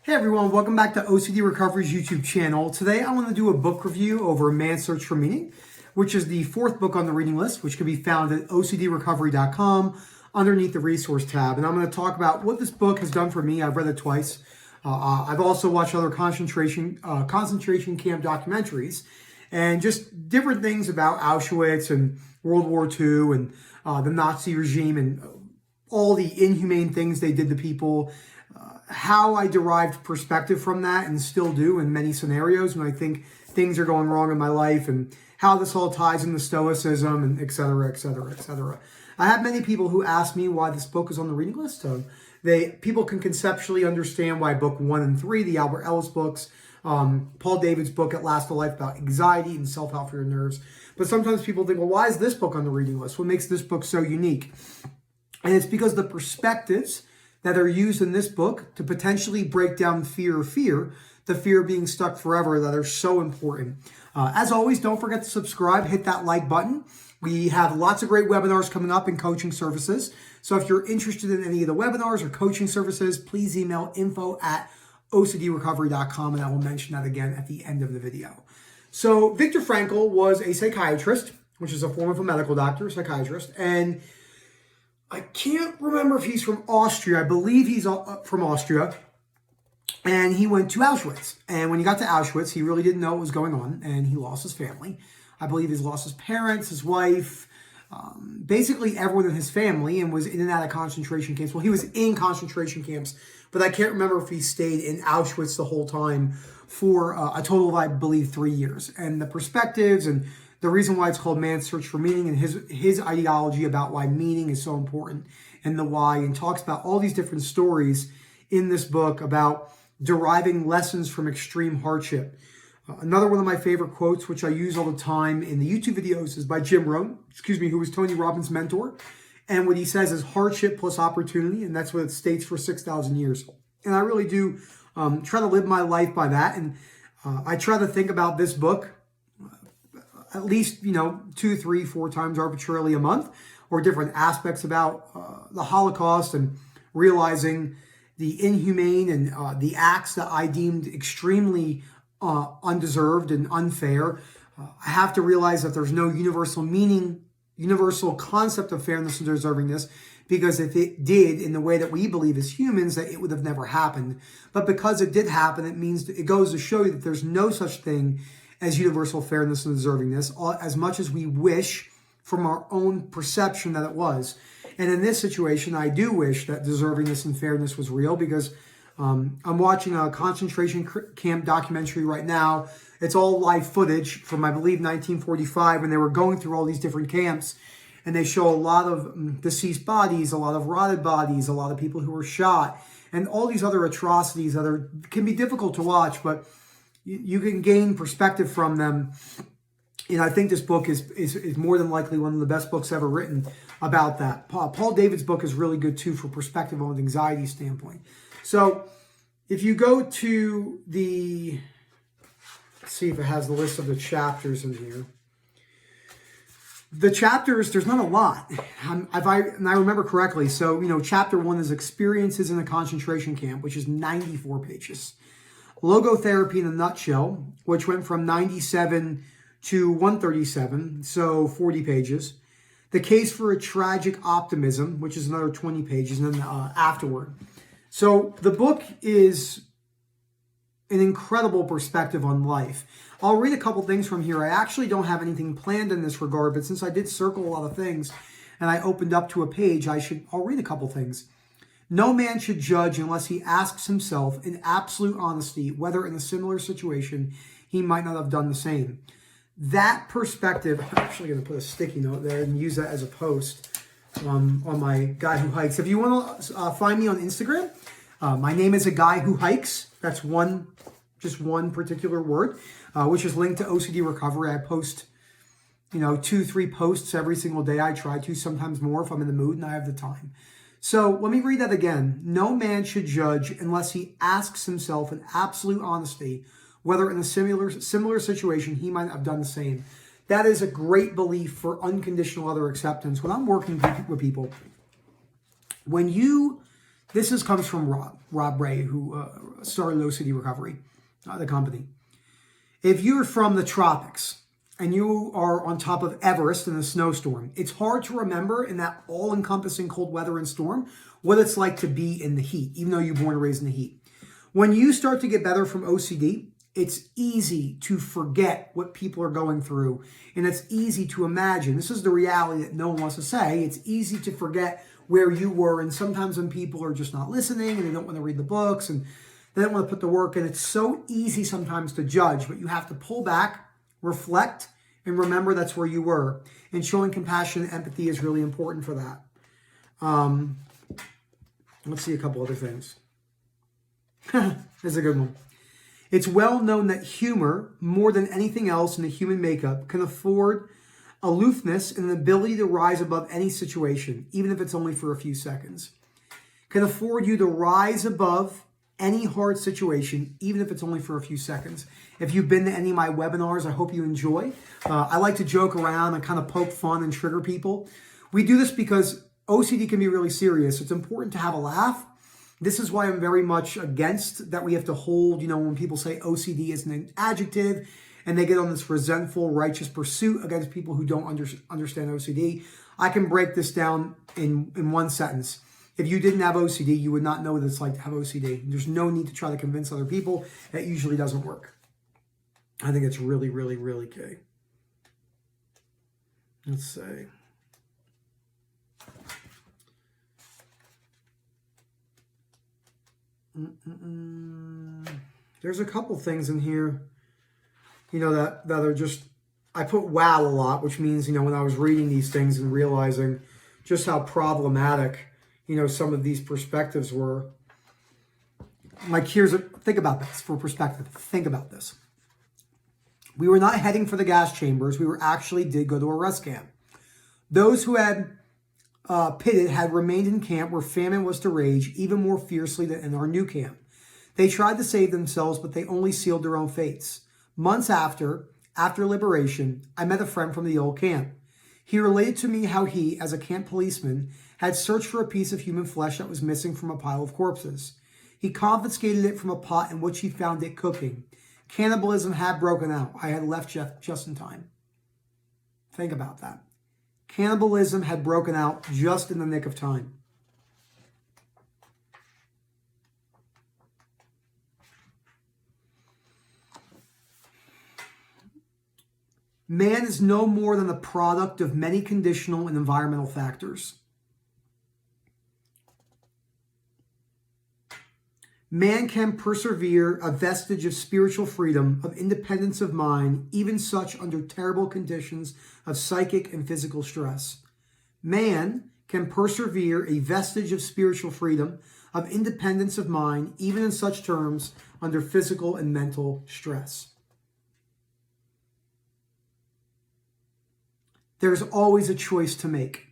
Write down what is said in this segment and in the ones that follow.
Hey everyone, welcome back to OCD Recovery's YouTube channel. Today I want to do a book review over Man's Search for Meaning, which is the fourth book on the reading list, which can be found at ocdrecovery.com underneath the resource tab. And I'm going to talk about what this book has done for me. I've read it twice. I've also watched other concentration camp documentaries and just different things about Auschwitz and World War II and the Nazi regime and all the inhumane things they did to people. How I derived perspective from that and still do in many scenarios when I think things are going wrong in my life, and how this all ties into Stoicism and et cetera, et cetera, et cetera. I have many people who ask me why this book is on the reading list. People can conceptually understand why book 1 and 3, the Albert Ellis books, Paul David's book At Last a Life about anxiety and self-help for your nerves. But sometimes people think, well, why is this book on the reading list? What makes this book so unique? And it's because the perspectives that are used in this book to potentially break down fear, the fear of being stuck forever, that are so important. As always, don't forget to subscribe, hit that like button. We have lots of great webinars coming up in coaching services. So if you're interested in any of the webinars or coaching services, please email info@ocdrecovery.com, and I will mention that again at the end of the video. So Viktor Frankl was a psychiatrist, which is a form of a medical doctor, psychiatrist, and I can't remember if he's from Austria. I believe he's from Austria. And he went to Auschwitz. And when he got to Auschwitz, he really didn't know what was going on. And he lost his family. I believe he's lost his parents, his wife, basically everyone in his family, and was in and out of concentration camps. Well, he was in concentration camps, but I can't remember if he stayed in Auschwitz the whole time for a total of, I believe, 3 years. And the perspectives and the reason why it's called Man's Search for Meaning, and his ideology about why meaning is so important and the why, and talks about all these different stories in this book about deriving lessons from extreme hardship. Another one of my favorite quotes, which I use all the time in the YouTube videos, is by Jim Rohn, who was Tony Robbins' mentor. And what he says is hardship plus opportunity, and that's what it states for 6,000 years. And I really do try to live my life by that. And I try to think about this book at least, 2, 3, 4 times arbitrarily a month, or different aspects about the Holocaust, and realizing the inhumane and the acts that I deemed extremely undeserved and unfair. I have to realize that there's no universal concept of fairness and deservingness, because if it did, in the way that we believe as humans, that it would have never happened. But because it did happen, it goes to show you that there's no such thing as universal fairness and deservingness, as much as we wish from our own perception that it was. And in this situation, I do wish that deservingness and fairness was real, because I'm watching a concentration camp documentary right now. It's all live footage from, I believe, 1945, when they were going through all these different camps. And they show a lot of deceased bodies, a lot of rotted bodies, a lot of people who were shot, and all these other atrocities that can be difficult to watch, but you can gain perspective from them. And I think this book is more than likely one of the best books ever written about that. Paul David's book is really good too, for perspective on an anxiety standpoint. So if you go to let's see if it has the list of the chapters in here. The chapters, there's not a lot, and I remember correctly. So, chapter 1 is Experiences in a Concentration Camp, which is 94 pages. Logotherapy in a Nutshell, which went from 97 to 137, so 40 pages. The Case for a Tragic Optimism, which is another 20 pages, and then Afterward. So the book is an incredible perspective on life. I'll read a couple things from here. I actually don't have anything planned in this regard, but since I did circle a lot of things and I opened up to a page, I'll read a couple things. No man should judge unless he asks himself in absolute honesty whether in a similar situation he might not have done the same. That perspective, I'm actually going to put a sticky note there and use that as a post on my Guy Who Hikes. If you want to find me on Instagram, my name is A Guy Who Hikes. That's just one particular word, which is linked to OCD Recovery. I post 2, 3 posts every single day. I try to, sometimes more if I'm in the mood and I have the time. So let me read that again. No man should judge unless he asks himself in absolute honesty whether in a similar situation he might have done the same. That is a great belief for unconditional other acceptance. When I'm working with people, when you Comes from Rob Ray, who started OCD Recovery, the company. If you're from the tropics and you are on top of Everest in a snowstorm, it's hard to remember in that all-encompassing cold weather and storm what it's like to be in the heat, even though you're born and raised in the heat. When you start to get better from OCD, it's easy to forget what people are going through, and it's easy to imagine. This is the reality that no one wants to say. It's easy to forget where you were, and sometimes when people are just not listening and they don't want to read the books and they don't want to put the work in, it's so easy sometimes to judge, but you have to pull back, reflect, and remember that's where you were. And showing compassion and empathy is really important for that. Let's see a couple other things. Here's a good one. It's well known that humor, more than anything else in the human makeup, can afford aloofness and an ability to rise above any situation, even if it's only for a few seconds. Can afford you to rise above any hard situation, even if it's only for a few seconds. If you've been to any of my webinars, I hope you enjoy. I like to joke around and kind of poke fun and trigger people. We do this because OCD can be really serious. It's important to have a laugh. This is why I'm very much against that we have to hold, when people say OCD is an adjective and they get on this resentful, righteous pursuit against people who don't understand OCD. I can break this down in one sentence. If you didn't have OCD, you would not know what it's like to have OCD. There's no need to try to convince other people. That usually doesn't work. I think it's really, really, really key. Let's see. There's a couple things in here, that are just, I put wow a lot, which means, when I was reading these things and realizing just how problematic, some of these perspectives were. Like, think about this for perspective. Think about this. We were not heading for the gas chambers. We did go to a rest camp. Those who had pitted had remained in camp where famine was to rage even more fiercely than in our new camp. They tried to save themselves, but they only sealed their own fates. Months after liberation, I met a friend from the old camp. He related to me how he, as a camp policeman, had searched for a piece of human flesh that was missing from a pile of corpses. He confiscated it from a pot in which he found it cooking. Cannibalism had broken out. I had left just in time. Think about that. Cannibalism had broken out just in the nick of time. Man is no more than the product of many conditional and environmental factors. Man can persevere a vestige of spiritual freedom, of independence of mind, even such under terrible conditions of psychic and physical stress. Man can persevere a vestige of spiritual freedom, of independence of mind, even in such terms under physical and mental stress. There's always a choice to make.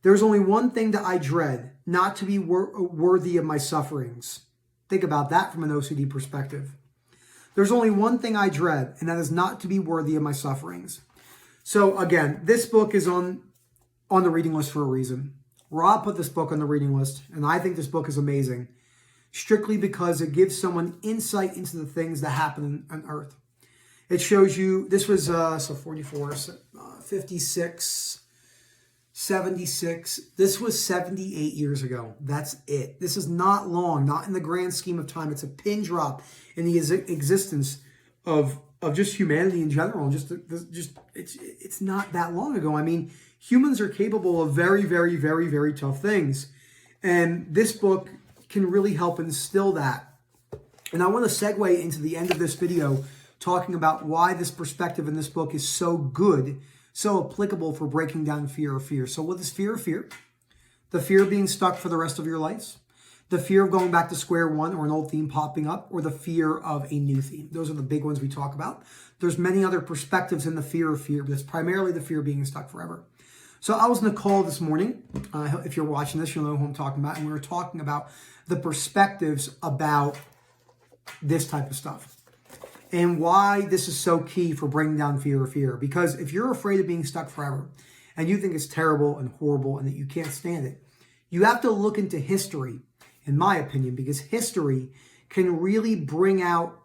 There's only one thing that I dread, not to be worthy of my sufferings. Think about that from an OCD perspective. There's only one thing I dread, and that is not to be worthy of my sufferings. So again, this book is on the reading list for a reason. Rob put this book on the reading list, and I think this book is amazing, strictly because it gives someone insight into the things that happen on Earth. It shows you, this was, 44, 56, 76. This was 78 years ago. That's it. This is not long, not in the grand scheme of time. It's a pin drop in the existence of just humanity in general. It's not that long ago. I mean, humans are capable of very, very, very, very tough things. And this book can really help instill that. And I want to segue into the end of this video talking about why this perspective in this book is so good, so applicable for breaking down fear of fear. So what is fear of fear? The fear of being stuck for the rest of your life, the fear of going back to square one or an old theme popping up, or the fear of a new theme. Those are the big ones we talk about. There's many other perspectives in the fear of fear, but it's primarily the fear of being stuck forever. So I was in a call this morning. If you're watching this, you'll know who I'm talking about. And we were talking about the perspectives about this type of stuff. And why this is so key for bringing down fear of fear. Because if you're afraid of being stuck forever and you think it's terrible and horrible and that you can't stand it, You have to look into history, in my opinion, because history can really bring out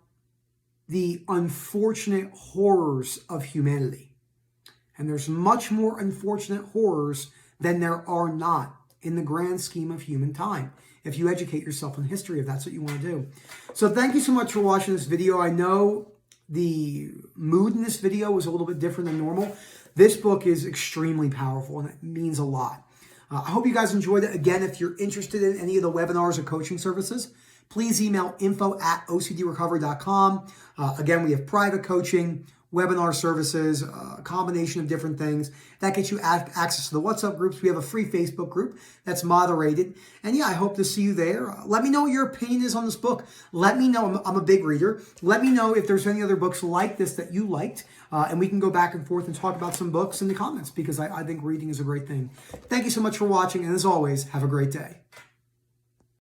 the unfortunate horrors of humanity. And there's much more unfortunate horrors than there are not in the grand scheme of human time, if you educate yourself in history, if that's what you want to do. So thank you so much for watching this video. I know the mood in this video was a little bit different than normal. This book is extremely powerful, and it means a lot. I hope you guys enjoyed it. Again, if you're interested in any of the webinars or coaching services, please email info@ocdrecovery.com. Again, we have private coaching, webinar services, a combination of different things. That gets you access to the WhatsApp groups. We have a free Facebook group that's moderated. And yeah, I hope to see you there. Let me know what your opinion is on this book. Let me know. I'm a big reader. Let me know if there's any other books like this that you liked. And we can go back and forth and talk about some books in the comments, because I think reading is a great thing. Thank you so much for watching. And as always, have a great day.